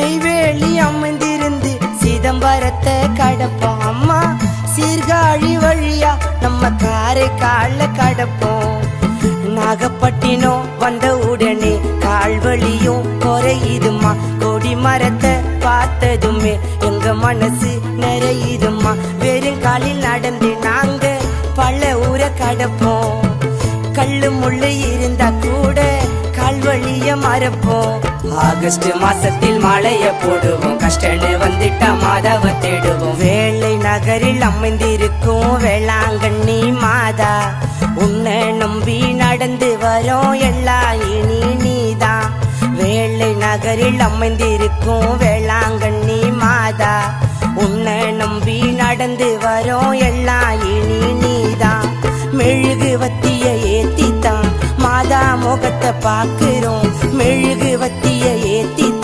நெய்வேலி அமர்ந்திருந்து சிதம்பரத்தை கடப்போம். அம்மா சீர்காழி வழியா நம்ம காரைக்கால கடப்போம். நாகப்பட்டினம் வந்த உடனே கால்வழியும் குறையுதுமா. கொடி மரத்தை பார்த்ததுமே எங்க மனசு நிறையுதுமா. வெறும் காலில் நடந்து நாங்க பல ஊரை கடப்போம். கல்லு முள்ளு இருந்தா கூட கால்வழிய மறப்போம். ஆகஸ்ட் மாசத்தில் மழைய போடுவோம். கஷ்டன்னு வந்துட்டா மாதாவை தேடுவோம். வேலை நகரில் அமைந்திருக்கும் வேளாங்கண்ணி மாதா, உன்னை நம்பி நடந்து வரோம் எல்லாம் இனி நீதான். வேலை நகரில் அமைந்திருக்கும் வேளாங்கண்ணி மாதா, உன்னை நம்பி நடந்து வரோம் எல்லாம் இனி நீதான். மெழுகு வத்திய ஏத்தித்தான் மாதா முகத்தை பாக்குறோம். மெழுகு வத்திய ஏத்தித்தான்